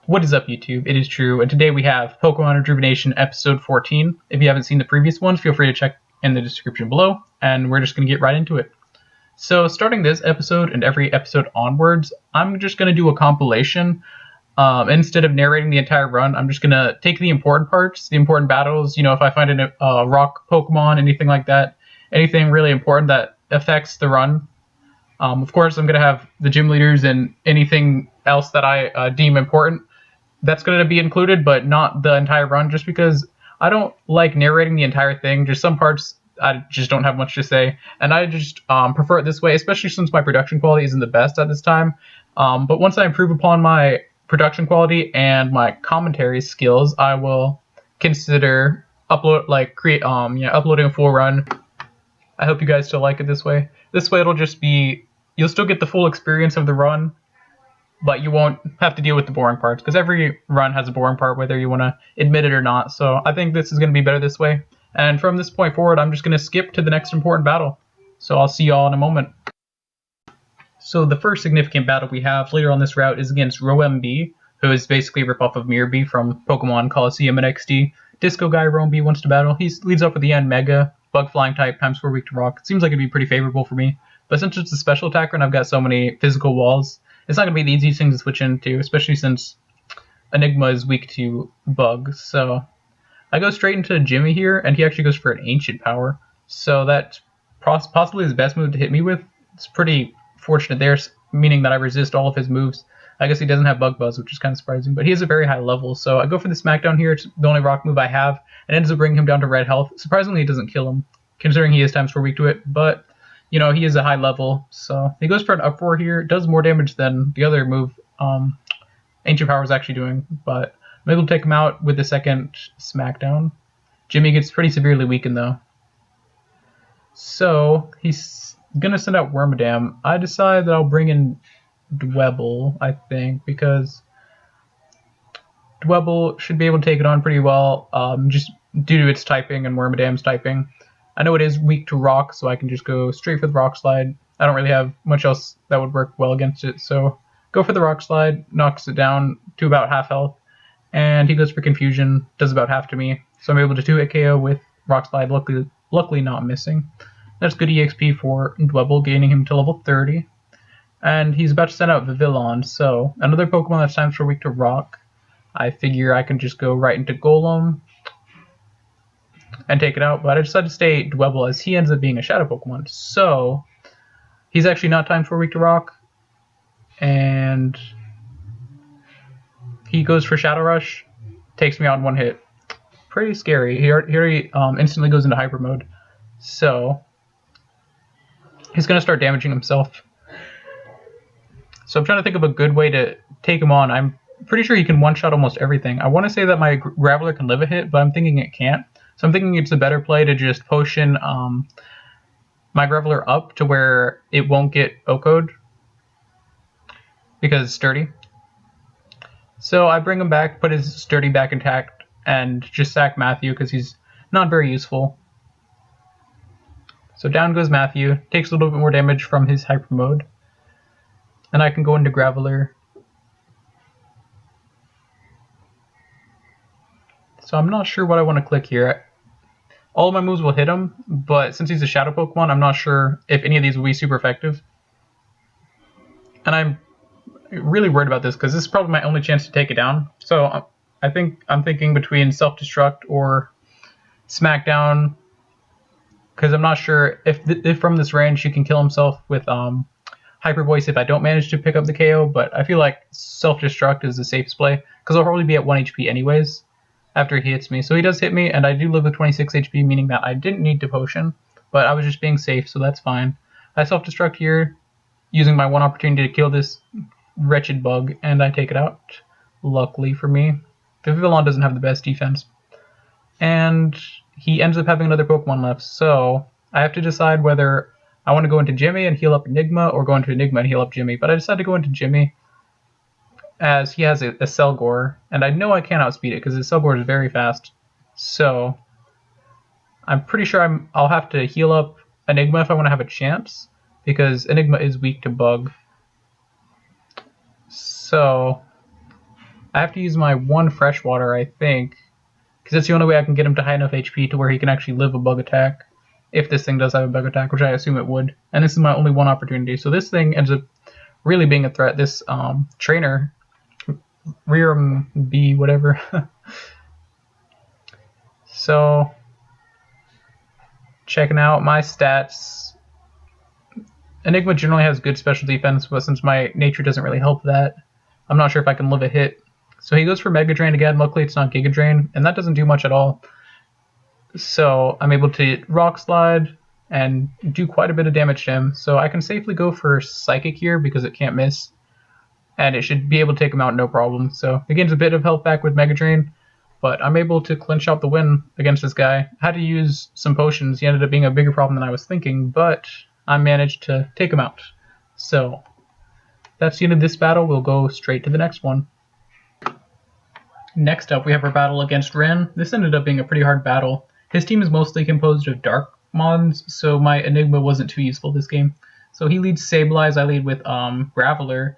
What is up, YouTube? It is True, and today we have Pokemon Rejuvenation Episode 14. If you haven't seen the previous ones, feel free to check in the description below, and we're just going to get right into it. So, starting this episode and every episode onwards, I'm just going to do a compilation. Instead of narrating the entire run, I'm just going to take the important parts, the important battles, if I find a rock Pokemon, anything like that, anything really important that affects the run. Of course, I'm going to have the gym leaders and anything else that I deem important. That's going to be included, but not the entire run, just because I don't like narrating the entire thing. Just some parts I just don't have much to say, and I just prefer it this way, especially since my production quality isn't the best at this time. But once I improve upon my production quality and my commentary skills, I will consider uploading a full run. I hope you guys still like it this way. This way it'll just be, you'll still get the full experience of the run, but you won't have to deal with the boring parts, because every run has a boring part, whether you want to admit it or not. So I think this is going to be better this way. And from this point forward, I'm just going to skip to the next important battle. So I'll see y'all in a moment. So the first significant battle we have later on this route is against Roem-B, who is basically a ripoff of Mirror-B from Pokemon Coliseum and XD. Disco Guy Roem-B wants to battle. He leads up with the end Mega, Bug Flying type, times 4 weak to Rock. It seems like it'd be pretty favorable for me. But since it's a special attacker and I've got so many physical walls, it's not going to be the easiest thing to switch into, especially since Enigma is weak to Bug. So I go straight into Jimmy here, and he actually goes for an Ancient Power. So that's possibly his best move to hit me with. It's pretty fortunate there, meaning that I resist all of his moves. I guess he doesn't have Bug Buzz, which is kind of surprising, but he has a very high level. So I go for the Smackdown here. It's the only rock move I have, and ends up bringing him down to red health. Surprisingly, it doesn't kill him, considering he is times 4 weak to it, but he is a high level, so he goes for an Uproar here. It does more damage than the other move Ancient Power is actually doing, but I'm able to take him out with the second Smackdown. Jimmy gets pretty severely weakened, though. So he's going to send out Wormadam. I decide that I'll bring in Dwebble, I think, because Dwebble should be able to take it on pretty well, just due to its typing and Wormadam's typing. I know it is weak to Rock, so I can just go straight for the Rock Slide. I don't really have much else that would work well against it, so go for the Rock Slide, knocks it down to about half health, and he goes for Confusion, does about half to me, so I'm able to 2-hit KO with Rock Slide, luckily not missing. That's good EXP for Dwebble, gaining him to level 30, and he's about to send out Vivillon, so another Pokemon that's times 4 weak to Rock. I figure I can just go right into Golem and take it out, but I decided to stay Dwebble as he ends up being a Shadow Pokemon. So he's actually not times 4 weak to Rock, and he goes for Shadow Rush, takes me out in one hit. Pretty scary. He instantly goes into Hyper Mode, so he's going to start damaging himself. So I'm trying to think of a good way to take him on. I'm pretty sure he can one-shot almost everything. I want to say that my Graveler can live a hit, but I'm thinking it can't. So I'm thinking it's a better play to just potion my Graveler up to where it won't get OHKO'd, because it's sturdy. So I bring him back, put his sturdy back intact, and just sack Matthew because he's not very useful. So down goes Matthew, takes a little bit more damage from his Hyper Mode, and I can go into Graveler. So I'm not sure what I want to click here. All of my moves will hit him, but since he's a Shadow Pokemon, I'm not sure if any of these will be super effective. And I'm really worried about this, because this is probably my only chance to take it down. So I think I'm thinking between Self-Destruct or Smackdown, because I'm not sure if from this range he can kill himself with Hyper Voice if I don't manage to pick up the KO, but I feel like Self-Destruct is the safest play, because I'll probably be at 1 HP anyways after he hits me. So he does hit me, and I do live with 26 HP, meaning that I didn't need to potion, but I was just being safe, so that's fine. I Self-Destruct here, using my one opportunity to kill this wretched bug, and I take it out. Luckily for me, the Vivillon doesn't have the best defense, and he ends up having another Pokemon left, so I have to decide whether I want to go into Jimmy and heal up Enigma, or go into Enigma and heal up Jimmy, but I decided to go into Jimmy, as he has a Selgor, and I know I can't outspeed it because his Selgor is very fast. So I'm pretty sure I'll have to heal up Enigma if I want to have a chance, because Enigma is weak to Bug. So I have to use my one freshwater, I think, because that's the only way I can get him to high enough HP to where he can actually live a bug attack. If this thing does have a bug attack, which I assume it would. And this is my only one opportunity. So this thing ends up really being a threat. This trainer, Rerum B, whatever. So, checking out my stats. Enigma generally has good special defense, but since my nature doesn't really help that, I'm not sure if I can live a hit. So he goes for Mega Drain again. Luckily, it's not Giga Drain, and that doesn't do much at all. So I'm able to Rock Slide and do quite a bit of damage to him. So I can safely go for Psychic here because it can't miss, and it should be able to take him out no problem. So it gains a bit of health back with Mega Drain, but I'm able to clinch out the win against this guy. I had to use some potions. He ended up being a bigger problem than I was thinking, but I managed to take him out. So that's the end of this battle. We'll go straight to the next one. Next up, we have our battle against Ren. This ended up being a pretty hard battle. His team is mostly composed of Dark Mons, so my Enigma wasn't too useful this game. So he leads Sableye, I lead with Graveler.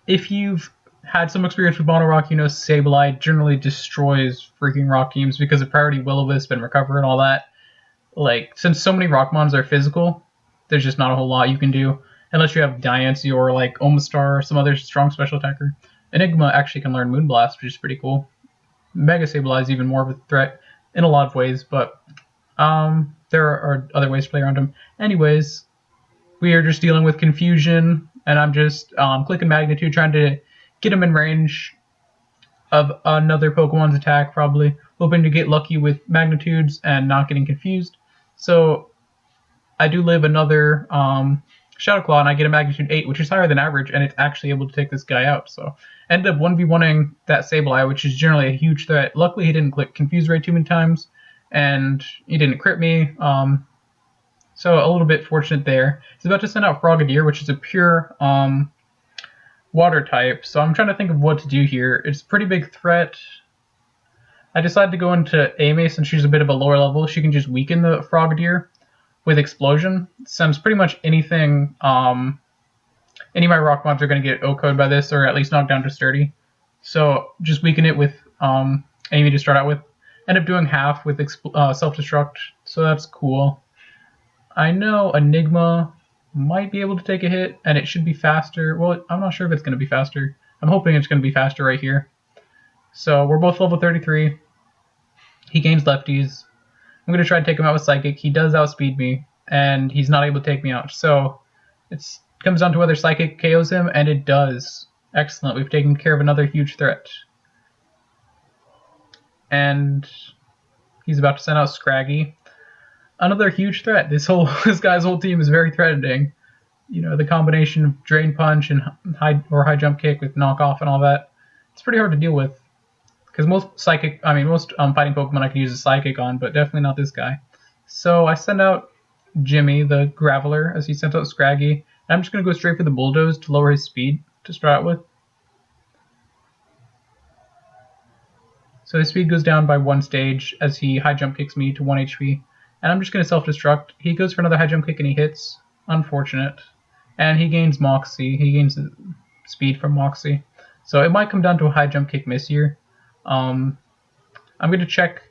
If you've had some experience with Monorock, you know Sableye generally destroys freaking rock teams because of Priority Will-O-Wisp and Recover and all that. Like, since so many rock mons are physical, there's just not a whole lot you can do. Unless you have Diancie or like Omastar or some other strong special attacker. Enigma actually can learn Moonblast, which is pretty cool. Mega Sableye is even more of a threat in a lot of ways, but there are other ways to play around him. Anyways, we are just dealing with confusion, and I'm just clicking Magnitude, trying to get him in range of another Pokemon's attack, probably. Hoping to get lucky with Magnitudes and not getting confused. So I do live another Shadow Claw, and I get a Magnitude 8, which is higher than average, and it's actually able to take this guy out. So I ended up 1v1ing that Sableye, which is generally a huge threat. Luckily, he didn't click Confuse Ray too many times, and he didn't crit me. So a little bit fortunate there. He's about to send out Frogadier, which is a pure water type. So I'm trying to think of what to do here. It's a pretty big threat. I decided to go into Ame since she's a bit of a lower level. She can just weaken the Frogadier with Explosion. Since pretty much anything, any of my rock mobs are going to get O-code by this, or at least knocked down to Sturdy. So just weaken it with Amy to start out with. End up doing half with Self-Destruct, so that's cool. I know Enigma might be able to take a hit, and it should be faster. Well, I'm not sure if it's going to be faster. I'm hoping it's going to be faster right here. So we're both level 33. He gains lefties. I'm going to try to take him out with Psychic. He does outspeed me, and he's not able to take me out. So it comes down to whether Psychic KOs him, and it does. Excellent. We've taken care of another huge threat. And he's about to send out Scraggy. Another huge threat. This guy's whole team is very threatening. You know, the combination of Drain Punch and high jump kick with knockoff and all that. It's pretty hard to deal with. Because most fighting Pokemon I can use a Psychic on, but definitely not this guy. So I send out Jimmy, the Graveler, as he sent out Scraggy. And I'm just going to go straight for the Bulldoze to lower his speed to start out with. So his speed goes down by 1 stage as he high jump kicks me to 1 HP. And I'm just going to self-destruct. He goes for another high jump kick and he hits. Unfortunate. And he gains Moxie. He gains speed from Moxie. So it might come down to a high jump kick miss here. I'm going to check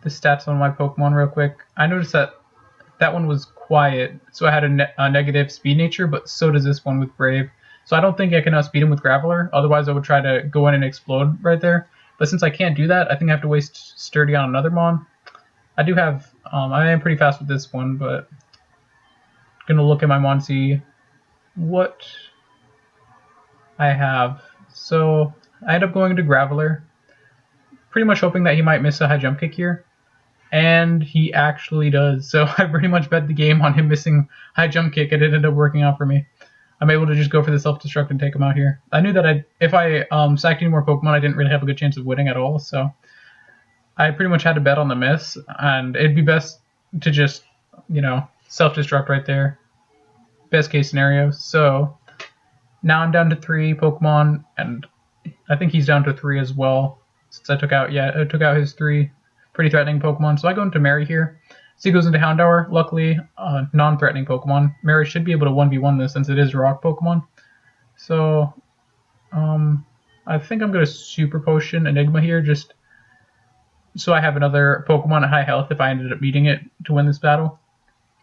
the stats on my Pokemon real quick. I noticed that one was quiet, so I had a negative speed nature, but so does this one with Brave. So I don't think I can outspeed him with Graveler. Otherwise, I would try to go in and explode right there. But since I can't do that, I think I have to waste Sturdy on another Mon. I do have, I am pretty fast with this one, but I'm going to look at my Mon, see what I have. So I end up going to Graveler, pretty much hoping that he might miss a high jump kick here. And he actually does. So I pretty much bet the game on him missing high jump kick, and it ended up working out for me. I'm able to just go for the self-destruct and take him out here. I knew that if I sacked any more Pokemon, I didn't really have a good chance of winning at all. So I pretty much had to bet on the miss, and it'd be best to just, you know, self-destruct right there. Best case scenario. So now I'm down to 3 Pokemon, and I think he's down to 3 as well. Since I took out his 3 pretty threatening Pokemon. So I go into Mary here. So he goes into Houndour. Luckily, non-threatening Pokemon. Mary should be able to 1v1 this since it is a rock Pokemon. So, I think I'm going to Super Potion Enigma here, just so I have another Pokemon at high health if I ended up needing it to win this battle.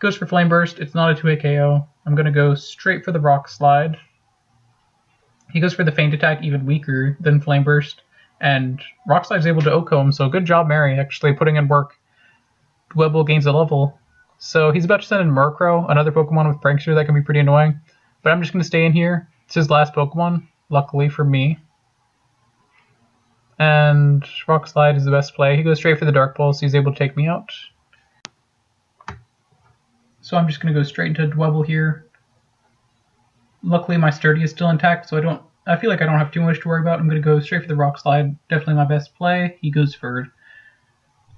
Goes for Flame Burst. It's not a 2-hit KO. I'm going to go straight for the Rock Slide. He goes for the Feint Attack, even weaker than Flame Burst. And Rock Slide's able to OHKO him, so good job, Mary, actually putting in work. Dwebble gains a level. So he's about to send in Murkrow, another Pokemon with Prankster that can be pretty annoying. But I'm just going to stay in here. It's his last Pokemon, luckily for me. And Rock Slide is the best play. He goes straight for the Dark Pulse. He's able to take me out. So I'm just going to go straight into Dwebble here. Luckily my Sturdy is still intact, so I feel like I don't have too much to worry about. I'm going to go straight for the Rock Slide. Definitely my best play. He goes for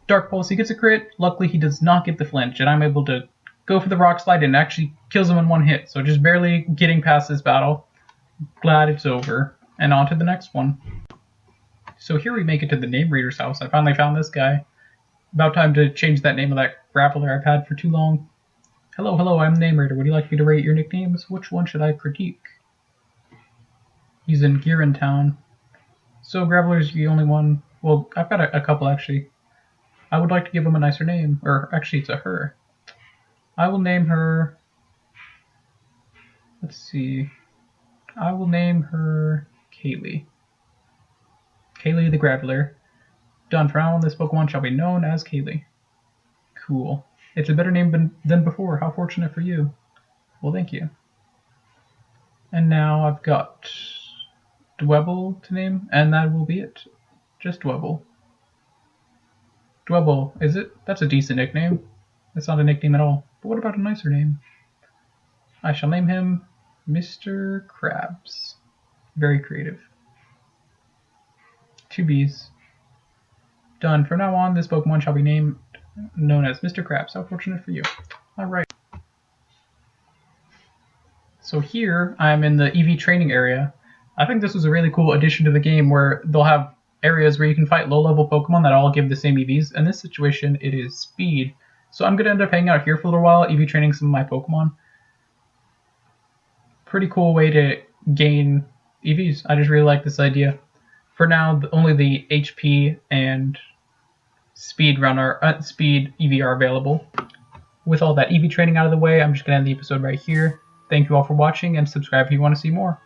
Dark Pulse. He gets a crit. Luckily he does not get the flinch, and I'm able to go for the Rock Slide and actually kills him in one hit. So just barely getting past this battle. Glad it's over. And on to the next one. So here we make it to the Name Reader's house. I finally found this guy. About time to change that name of that grappler I've had for too long. Hello, I'm the Name Reader. Would you like me to rate your nicknames? Which one should I critique? He's in Giran Town. So Graveler's the only one. Well, I've got a couple actually. I would like to give him a nicer name. Or actually it's a her. I will name her... Let's see. I will name her Kaylee. Kaylee the Graveler. Done. For now on, this Pokemon shall be known as Kaylee. Cool. It's a better name than before. How fortunate for you. Well, thank you. And now I've got Dwebble to name, and that will be it. Just Dwebble. Dwebble, is it? That's a decent nickname. That's not a nickname at all. But what about a nicer name? I shall name him Mr. Krabs. Very creative. 2 Bs. Done. From now on, this Pokemon shall be known as Mr. Krabs. How fortunate for you. Alright. So here, I'm in the EV training area. I think this was a really cool addition to the game where they'll have areas where you can fight low-level Pokemon that all give the same EVs. In this situation, it is Speed. So I'm going to end up hanging out here for a little while, EV training some of my Pokemon. Pretty cool way to gain EVs. I just really like this idea. For now, only the HP and Speed EV are available. With all that EV training out of the way, I'm just going to end the episode right here. Thank you all for watching, and subscribe if you want to see more.